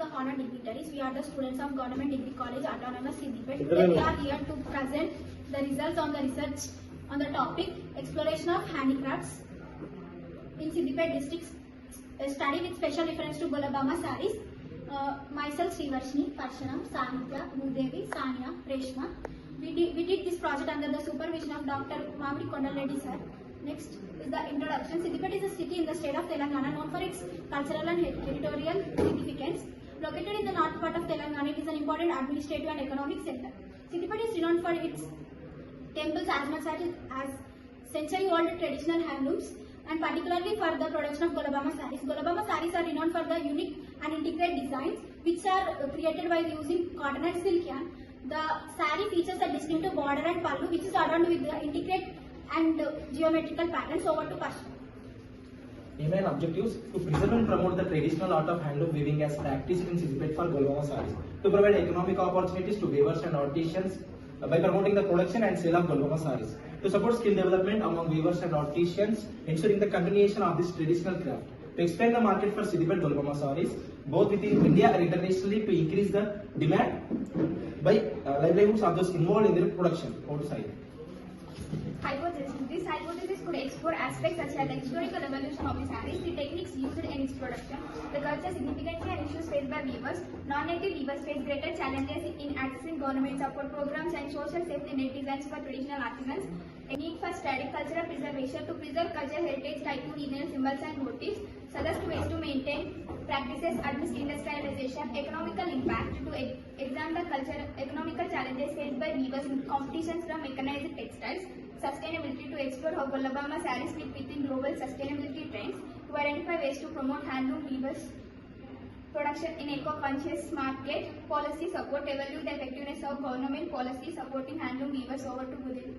of honor dignitaries. We are the students of Government Degree College, Autonomous Siddipet. We are here to present the results on the research on the topic Exploration of Handicrafts in Siddipet districts. A study with special reference to Gollabhama sarees. Myself, Srivarshini, Parshanam, Sanitya, Mudevi, Sania, Reshma. We did this project under the supervision of Dr. Mamdi Kondal sir. Next is the introduction. Siddipet is a city in the state of Telangana known for its cultural and territorial significance. Located in the north part of Telangana, it is an important administrative and economic center. Siddipet is renowned for its temples as much as century-old traditional handlooms, and particularly for the production of Gollabhama sarees. Gollabhama sarees are renowned for the unique and intricate designs which are created by using cotton and silk yarn. The saree features a distinctive border and pallu which is adorned with the intricate and geometrical patterns. Over to Pasha. Aim and objectives: to preserve and promote the traditional art of handloom weaving as practiced in Siddipet for Gollabhama sarees. To provide economic opportunities to weavers and artisans by promoting the production and sale of Gollabhama sarees. To support skill development among weavers and artisans, ensuring the continuation of this traditional craft. To expand the market for Siddipet Gollabhama sarees, both within India and internationally, to increase the demand by livelihoods of those involved in their production outside. Hypothesis. This hypothesis could explore aspects such as the historical evolution of the sarees, the techniques used in its production, the cultural significance and issues faced by weavers. Non-native weavers face greater challenges in accessing government support programs and social safety net designs for traditional artisans. A need for study cultural preservation to preserve cultural heritage tied to regional symbols and motifs. Suggest ways to maintain practices amidst industrialization. Economical impact to examine the economical challenges faced by weavers in competitions from mechanized textiles. Sustainability, to explore how Gollabhama sarees fit within global sustainability trends. To identify ways to promote handloom weavers production in eco-conscious market. Policy support, evaluate the effectiveness of government policy supporting handloom weavers. Over to Gudevi.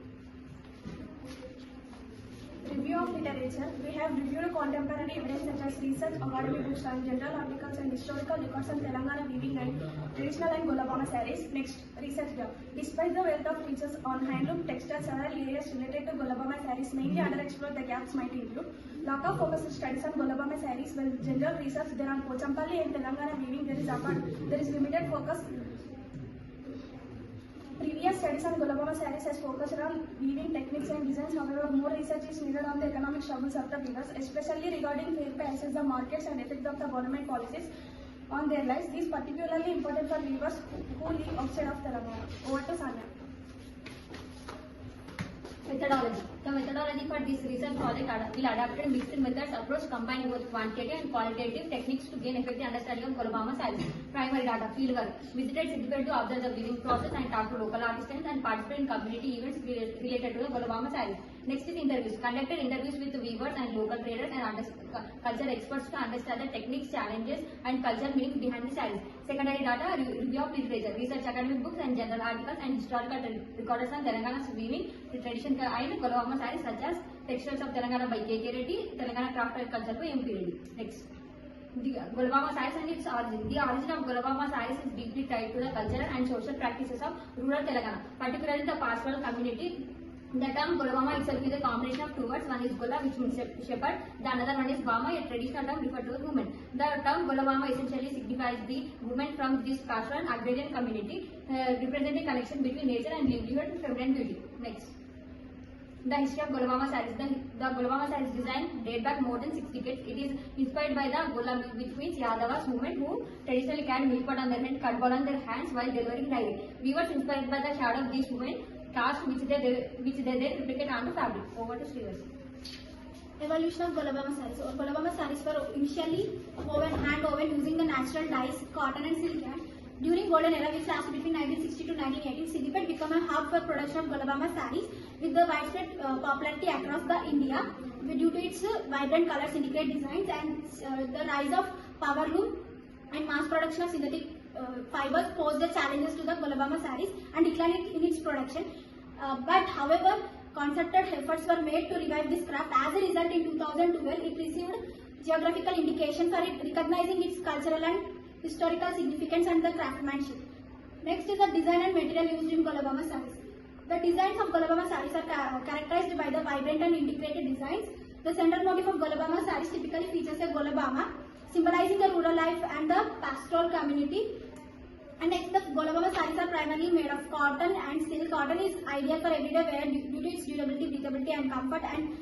Review of literature. We have reviewed contemporary evidence such as research, academic books and general articles and historical records on Telangana weaving and traditional and Gollabhama sarees. Next, research job. Despite the wealth of features on handloom textiles, several areas related to Gollabhama sarees mainly underexplored. The gaps might include lack of focused studies on Gollabhama sarees. While general research there on Pochampalli and Telangana weaving, there is limited focus. Previous studies on Gollabhama sarees has focused on weaving techniques and designs. However, more research is needed on the economic struggles of the weavers, especially regarding fair pay, assess the markets and effect of the government policies on their lives. This is particularly important for weavers who live outside of Telangana. Over to Sanya. Methodology. The methodology for this research project will adapt mixed methods approach combine both quantitative and qualitative techniques to gain effective understanding of Gollabhama sarees. Primary data: field work. Visited Siddipet to observe the weaving process and talk to local artisans and participate in community events related to the Gollabhama sarees. Next is interviews. Conducted interviews with weavers and local traders and culture experts to understand the techniques, challenges and cultural meanings behind the sarees. Secondary data: review of literature, research, academic books and general articles and historical records on Telangana's weaving, the tradition and Gollabhama sarees such as Textiles of Telangana by K.K. Reddy, Telangana Craft and Culture by M.P. Reddy. Next, the Gollabhama sarees and its origin. The origin of Gollabhama sarees is deeply tied to the cultural and social practices of rural Telangana, particularly the pastoral community. The term Gollabhama itself is a combination of two words. One is Golla, which means shepherd. The another one is Bhama, a traditional term referred to a woman. The term Gollabhama essentially signifies the woman from this pastoral and agrarian community, representing connection between nature and livelihood and feminine beauty. Next, the history of Gollabhama sarees. The Gollabhama sarees design date back more than 6 decades. It is inspired by the Golla, which means Yadavas women who traditionally carried milk pot on their head, cut ball on their hands while delivering dairy. Weavers inspired by the shadow of these women cast which they then replicate onto fabric. Over to Srivas. Evolution of Gollabhama sarees. So, Gollabhama sarees were initially hand woven using the natural dyes, cotton and silk yarn. During golden era, which lasted between 1960 to 1980, Siddipet became a hub for production of Gollabhama sarees with the widespread popularity across the India due to its vibrant colors, intricate designs, and the rise of power loom and mass production of synthetic fibers posed the challenges to the Gollabhama sarees and declined in its production. But however, concerted efforts were made to revive this craft. As a result, in 2012, it received geographical indication for it, recognizing its cultural and historical significance and the craftsmanship. Next is the design and material used in Gollabhama sarees. The designs of Gollabhama sarees are characterized by the vibrant and integrated designs. The central motif of Gollabhama sarees typically features a Gollabhama symbolizing the rural life and the pastoral community. And next, the Gollabhama sarees are primarily made of cotton and silk. Cotton is ideal for everyday wear due to its durability, breathability and comfort, and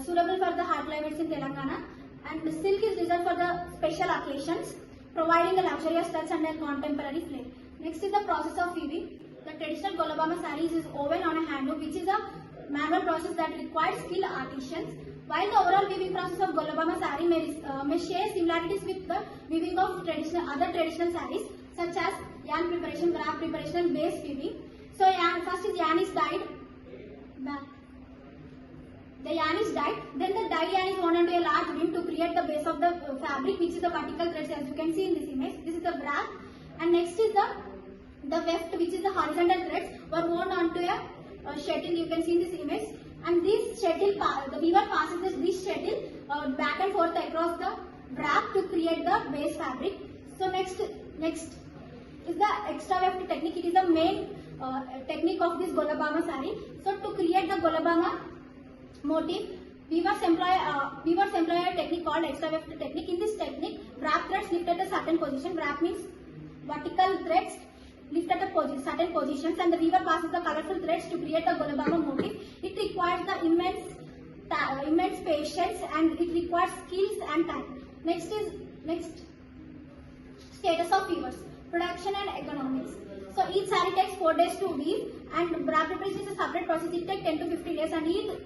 suitable for the hot climates in Telangana. And the silk is reserved for the special occasions, providing a luxurious touch and a contemporary flair. Next is the process of weaving. The traditional Gollabhama sarees is woven on a hand loom, which is a manual process that requires skilled artisans. While the overall weaving process of Gollabhama saree may share similarities with the weaving of other traditional sarees, such as yarn preparation, wrap preparation, and base weaving. So, first is yarn is dyed. The yarn is dyed, then the dyed yarn is wound onto a large beam to create the base of the fabric, which is the vertical threads, as you can see in this image. This is the wrap, and next is the weft, which is the horizontal threads were wound onto a shuttle. You can see in this image, and this shuttle, the weaver passes this shuttle back and forth across the wrap to create the base fabric. So next is the Extra-Weft Technique. It is the main technique of this Gollabhama saree. So to create the Gollabhama motif, weavers employ a technique called Extra-Weft Technique. In this technique, wrap threads lift at a certain position. Wrap means vertical threads lift at a certain positions, and the weaver passes the colorful threads to create a Gollabhama motif. It requires the immense patience, and it requires skills and time. Next status of weavers, production and economics. So each saree takes 4 days to weave, and wrap preparation is a separate process. It takes 10 to 15 days, and yields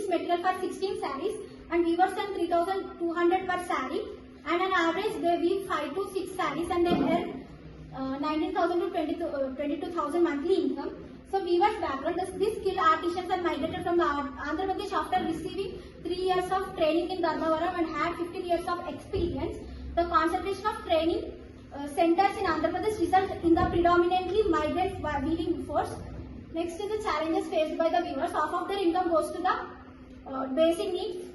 material for 16 sarees, and weavers earn 3,200 per saree, and on average they weave 5 to 6 sarees, and they earn 19,000 to 22,000 monthly income. So weavers background, these skilled artisans are migrated from Andhra Pradesh after receiving 3 years of training in Dharmavaram and had 15 years of experience. The concentration of training centers in Andhra Pradesh result in the predominantly migrant weaving force. Next is the challenges faced by the weavers. Half of their income goes to the basic needs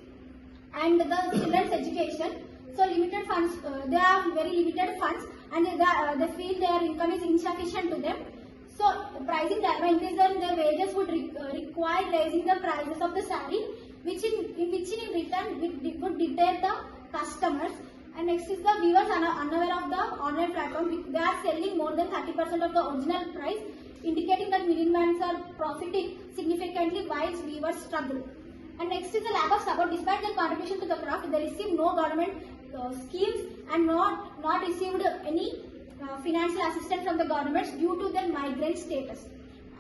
and the children's education. So limited funds, they have very limited funds, and they feel their income is insufficient to them. So pricing increase their wages would require raising the prices of the saree, which in return would deter the customers. And next is the weavers unaware of the online platform. They are selling more than 30% of the original price, indicating that middlemen are profiting significantly while weavers struggle. And next is the lack of support. Despite their contribution to the craft, they receive no government schemes and not received any financial assistance from the governments due to their migrant status.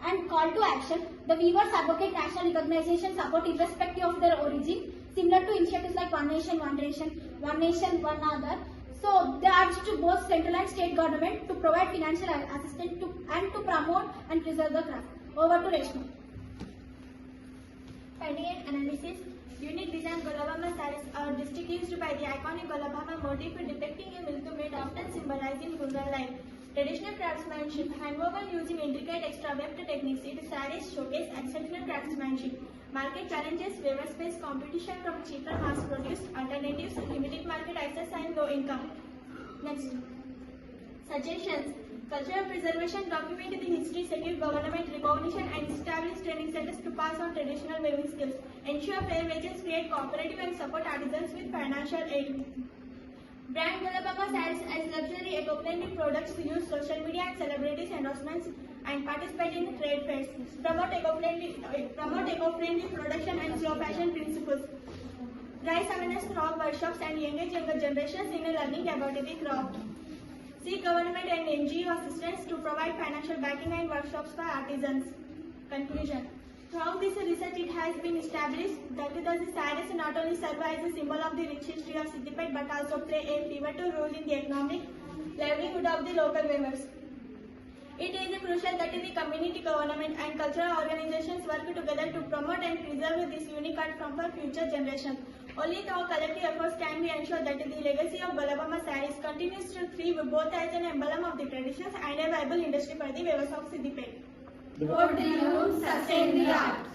And call to action: the weavers advocate national recognition, support irrespective of their origin, similar to initiatives like One Nation, One Ration, One Nation, One Other. So they urge to both central and state government to provide financial assistance and to promote and preserve the craft. Over to Reshma. Finding and analysis. Unique design Gollabhama sarees are distinguished by the iconic Gollabhama motif depicting a milk maid, often symbolizing rural life. Traditional craftsmanship, handwoven using intricate extra-weft techniques, its sarees showcase exceptional craftsmanship. Market challenges: weavers face competition from cheaper mass-produced alternatives, limited market access, and low income. Next, suggestions. Cultural preservation: document the history, secure government recognition, and establish training centers to pass on traditional weaving skills. Ensure fair wages, create cooperative, and support artisans with financial aid. Brand Gollabhama sarees as luxury eco-friendly products. Use social media and celebrities endorsements and participate in trade fairs. Promote eco-friendly production and slow fashion principles. Raise awareness through workshops and engage younger generations in learning about the craft. Seek government and NGO assistance to provide financial backing and workshops for artisans. Conclusion. Throughout this research, it has been established that the sarees not only serve as a symbol of the rich history of Siddipet but also play a pivotal role in the economic livelihood of the local weavers. It is crucial that the community, government, and cultural organizations work together to promote and preserve this unique art from for future generations. Only through collective efforts can we ensure that the legacy of Gollabhama sarees continues to thrive both as an emblem of the traditions and a viable industry for the weavers of Siddipet. What do you sustain the art?